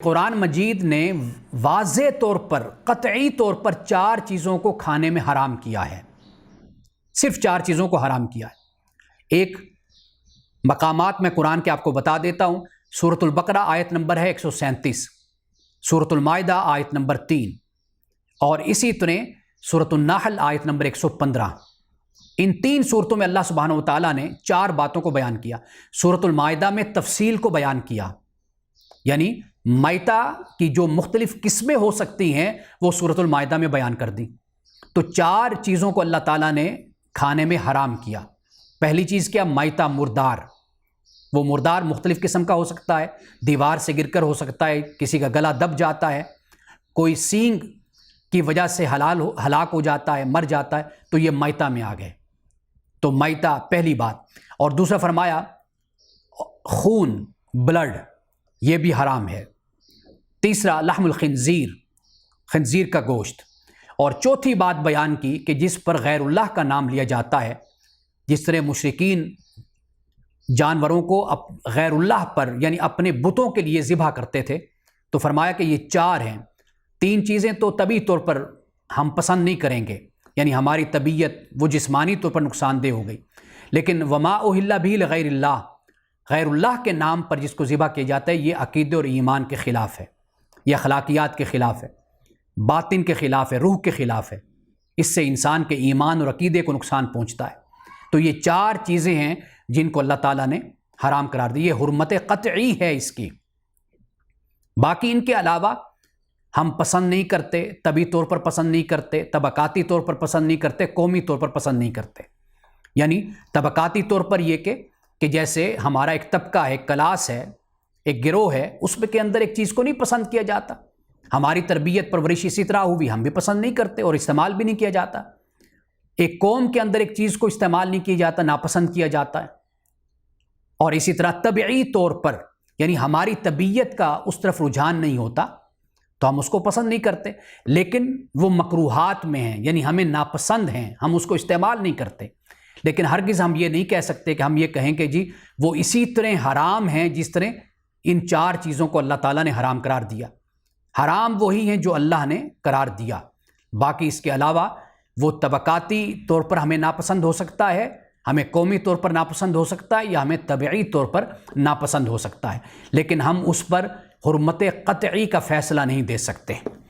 قرآن مجید نے واضح طور پر قطعی طور پر 4 چیزوں کو کھانے میں حرام کیا ہے، صرف 4 چیزوں کو حرام کیا ہے۔ ایک مقامات میں قرآن کے آپ کو بتا دیتا ہوں۔ سورۃ البقرہ آیت نمبر ہے 137، سورۃ المائدہ آیت نمبر 3، اور اسی طرح سورۃ النحل آیت نمبر 115۔ ان 3 صورتوں میں اللہ سبحانہ و تعالیٰ نے 4 باتوں کو بیان کیا۔ سورۃ المائدہ میں تفصیل کو بیان کیا، یعنی میتہ کی جو مختلف قسمیں ہو سکتی ہیں وہ سورۃ المائدہ میں بیان کر دی۔ تو 4 چیزوں کو اللہ تعالیٰ نے کھانے میں حرام کیا۔ پہلی چیز کیا؟ میتہ، مردار۔ وہ مردار مختلف قسم کا ہو سکتا ہے، دیوار سے گر کر ہو سکتا ہے، کسی کا گلا دب جاتا ہے، کوئی سینگ کی وجہ سے ہلاک ہو جاتا ہے، مر جاتا ہے، تو یہ میتہ میں آ گئے۔ تو میتہ پہلی بات۔ اور دوسرا فرمایا خون، بلڈ، یہ بھی حرام ہے۔ تیسرا لحم الخنزیر، خنزیر کا گوشت۔ اور چوتھی بات بیان کی کہ جس پر غیر اللہ کا نام لیا جاتا ہے، جس طرح مشرکین جانوروں کو غیر اللہ پر یعنی اپنے بتوں کے لیے ذبح کرتے تھے، تو فرمایا کہ یہ 4 ہیں۔ 3 چیزیں تو طبعی طور پر ہم پسند نہیں کریں گے، یعنی ہماری طبیعت وہ جسمانی طور پر نقصان دہ ہو گئی، لیکن وما اہل بہ لغیر اللہ، غیر اللہ کے نام پر جس کو ذبح کیا جاتا ہے، یہ عقیدے اور ایمان کے خلاف ہے، یہ اخلاقیات کے خلاف ہے، باطن کے خلاف ہے، روح کے خلاف ہے۔ اس سے انسان کے ایمان اور عقیدے کو نقصان پہنچتا ہے۔ تو یہ 4 چیزیں ہیں جن کو اللہ تعالیٰ نے حرام قرار دی۔ یہ حرمت قطعی ہے اس کی۔ باقی ان کے علاوہ ہم پسند نہیں کرتے، طبی طور پر پسند نہیں کرتے، طبقاتی طور پر پسند نہیں کرتے، قومی طور پر پسند نہیں کرتے۔ یعنی طبقاتی طور پر یہ کہ جیسے ہمارا ایک طبقہ ہے، ایک کلاس ہے، ایک گروہ ہے، اس کے اندر ایک چیز کو نہیں پسند کیا جاتا۔ ہماری تربیت پرورش اسی طرح ہوئی، ہم بھی پسند نہیں کرتے اور استعمال بھی نہیں کیا جاتا۔ ایک قوم کے اندر ایک چیز کو استعمال نہیں کیا جاتا، ناپسند کیا جاتا ہے۔ اور اسی طرح طبعی طور پر، یعنی ہماری طبیعت کا اس طرف رجحان نہیں ہوتا تو ہم اس کو پسند نہیں کرتے، لیکن وہ مکروہات میں ہیں، یعنی ہمیں ناپسند ہیں، ہم اس کو استعمال نہیں کرتے۔ لیکن ہرگز ہم یہ نہیں کہہ سکتے کہ ہم یہ کہیں کہ جی وہ اسی طرح حرام ہیں جس طرح ان 4 چیزوں کو اللہ تعالیٰ نے حرام قرار دیا۔ حرام وہی ہیں جو اللہ نے قرار دیا، باقی اس کے علاوہ وہ طبقاتی طور پر ہمیں ناپسند ہو سکتا ہے، ہمیں قومی طور پر ناپسند ہو سکتا ہے، یا ہمیں طبعی طور پر ناپسند ہو سکتا ہے، لیکن ہم اس پر حرمت قطعی کا فیصلہ نہیں دے سکتے۔